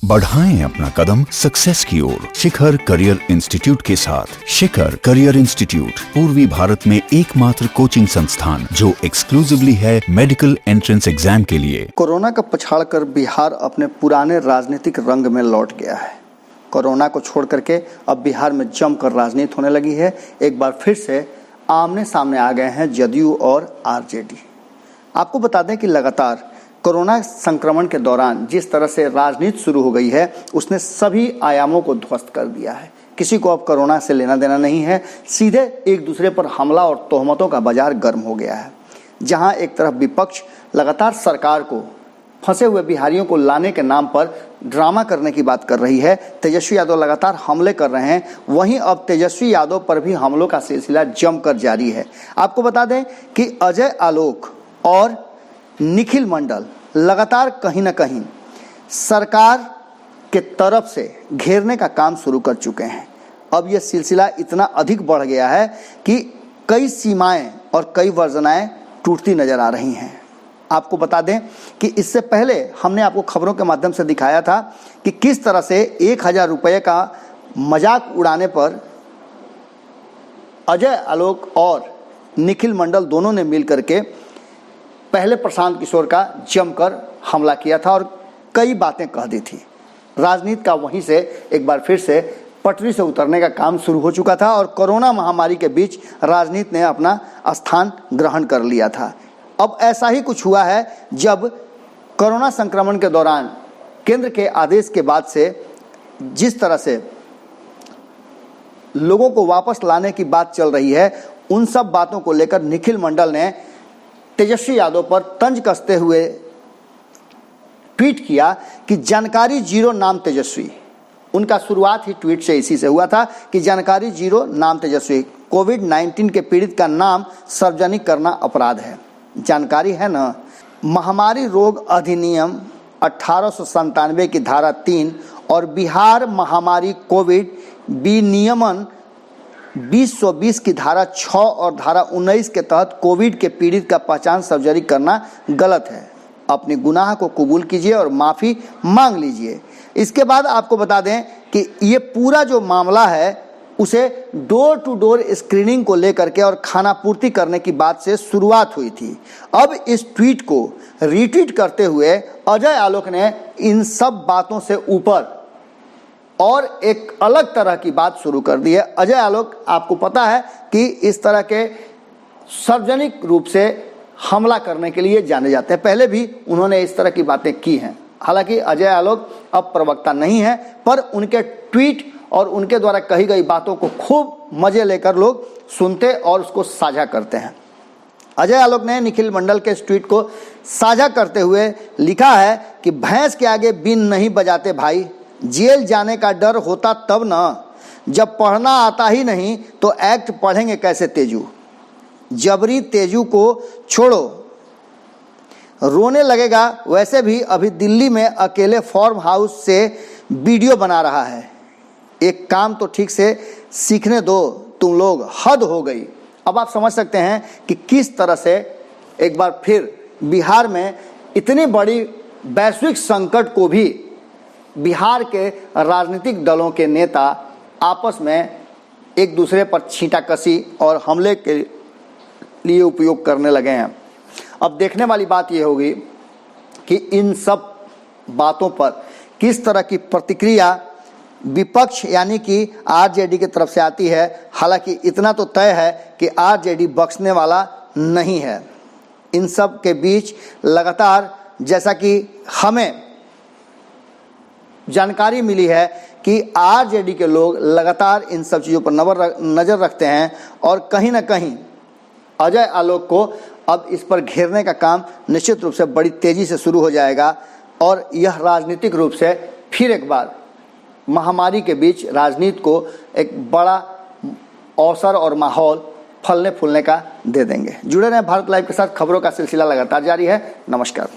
बढ़ाएं अपना कदम सक्सेस की ओर शिखर करियर इंस्टीट्यूट के साथ। शिखर करियर इंस्टीट्यूट पूर्वी भारत में एकमात्र कोचिंग संस्थान जो एक्सक्लूसिवली है मेडिकल एंट्रेंस एग्जाम के लिए। कोरोना का पछाड़कर बिहार अपने पुराने राजनीतिक रंग में लौट गया है। कोरोना को छोड़ करके अब बिहार में जमकर राजनीति होने लगी है। एक बार फिर से आमने सामने आ गए हैं जदयू और आरजेडी। आपको बता दें कि लगातार कोरोना संक्रमण के दौरान जिस तरह से राजनीति शुरू हो गई है उसने सभी आयामों को ध्वस्त कर दिया है। किसी को अब कोरोना से लेना देना नहीं है, सीधे एक दूसरे पर हमला और तोहमतों का बाजार गर्म हो गया है। जहां एक तरफ विपक्ष लगातार सरकार को फंसे हुए बिहारियों को लाने के नाम पर ड्रामा करने की बात कर रही है, तेजस्वी यादव लगातार हमले कर रहे हैं, वहीं अब तेजस्वी यादव पर भी हमलों का सिलसिला जमकर जारी है। आपको बता दें कि अजय आलोक और निखिल मंडल लगातार कहीं ना कहीं सरकार के तरफ से घेरने का काम शुरू कर चुके हैं। अब यह सिलसिला इतना अधिक बढ़ गया है कि कई सीमाएं और कई वर्जनाएं टूटती नजर आ रही हैं। आपको बता दें कि इससे पहले हमने आपको खबरों के माध्यम से दिखाया था कि किस तरह से 1000 रुपये का मजाक उड़ाने पर अजय आलोक और निखिल मंडल दोनों ने मिल करके पहले प्रशांत किशोर का जमकर हमला किया था और कई बातें कह दी थी। राजनीति का वहीं से एक बार फिर से पटरी से उतरने का काम शुरू हो चुका था और कोरोना महामारी के बीच राजनीति ने अपना स्थान ग्रहण कर लिया था। अब ऐसा ही कुछ हुआ है जब कोरोना संक्रमण के दौरान केंद्र के आदेश के बाद से जिस तरह से लोगों को वापस लाने की बात चल रही है, उन सब बातों को लेकर निखिल मंडल ने तेजस्वी यादव पर तंज कसते हुए ट्वीट किया कि जानकारी जीरो नाम तेजस्वी। उनका शुरुआत ही ट्वीट से इसी से हुआ था कि जानकारी जीरो नाम तेजस्वी। कोविड-19 के पीड़ित का नाम सार्वजनिक करना अपराध है। जानकारी है ना। महामारी रोग अधिनियम 1897 की धारा 3 और बिहार महामारी कोविड विनियमन 2020 की धारा 6 और धारा 19 के तहत कोविड के पीड़ित का पहचान सार्वजनिक करना गलत है। अपने गुनाह को कबूल कीजिए और माफ़ी मांग लीजिए। इसके बाद आपको बता दें कि ये पूरा जो मामला है उसे डोर टू डोर स्क्रीनिंग को लेकर के और खाना पूर्ति करने की बात से शुरुआत हुई थी। अब इस ट्वीट को रीट्वीट करते हुए अजय आलोक ने इन सब बातों से ऊपर और एक अलग तरह की बात शुरू कर दी है। अजय आलोक आपको पता है कि इस तरह के सार्वजनिक रूप से हमला करने के लिए जाने जाते हैं। पहले भी उन्होंने इस तरह की बातें की हैं। हालांकि अजय आलोक अब प्रवक्ता नहीं है, पर उनके ट्वीट और उनके द्वारा कही गई बातों को खूब मजे लेकर लोग सुनते और उसको साझा करते हैं। अजय आलोक ने निखिल मंडल के इस ट्वीट को साझा करते हुए लिखा है कि भैंस के आगे बीन नहीं बजाते भाई, जेल जाने का डर होता तब ना, जब पढ़ना आता ही नहीं तो एक्ट पढ़ेंगे कैसे तेजू। जबरी तेजू को छोड़ो, रोने लगेगा। वैसे भी अभी दिल्ली में अकेले फार्म हाउस से वीडियो बना रहा है। एक काम तो ठीक से सीखने दो तुम लोग, हद हो गई। अब आप समझ सकते हैं कि किस तरह से एक बार फिर बिहार में इतनी बड़ी वैश्विक संकट को भी बिहार के राजनीतिक दलों के नेता आपस में एक दूसरे पर छींटाकशी और हमले के लिए उपयोग करने लगे हैं। अब देखने वाली बात यह होगी कि इन सब बातों पर किस तरह की प्रतिक्रिया विपक्ष यानी कि आरजेडी की तरफ से आती है। हालांकि इतना तो तय है कि आरजेडी बख्शने वाला नहीं है। इन सब के बीच लगातार जैसा कि हमें जानकारी मिली है कि आरजेडी के लोग लगातार इन सब चीज़ों पर नज़र रखते हैं और कहीं ना कहीं अजय आलोक को अब इस पर घेरने का काम निश्चित रूप से बड़ी तेज़ी से शुरू हो जाएगा और यह राजनीतिक रूप से फिर एक बार महामारी के बीच राजनीति को एक बड़ा अवसर और माहौल फलने फूलने का दे देंगे। जुड़े रहें भारत लाइव के साथ। खबरों का सिलसिला लगातार जारी है। नमस्कार।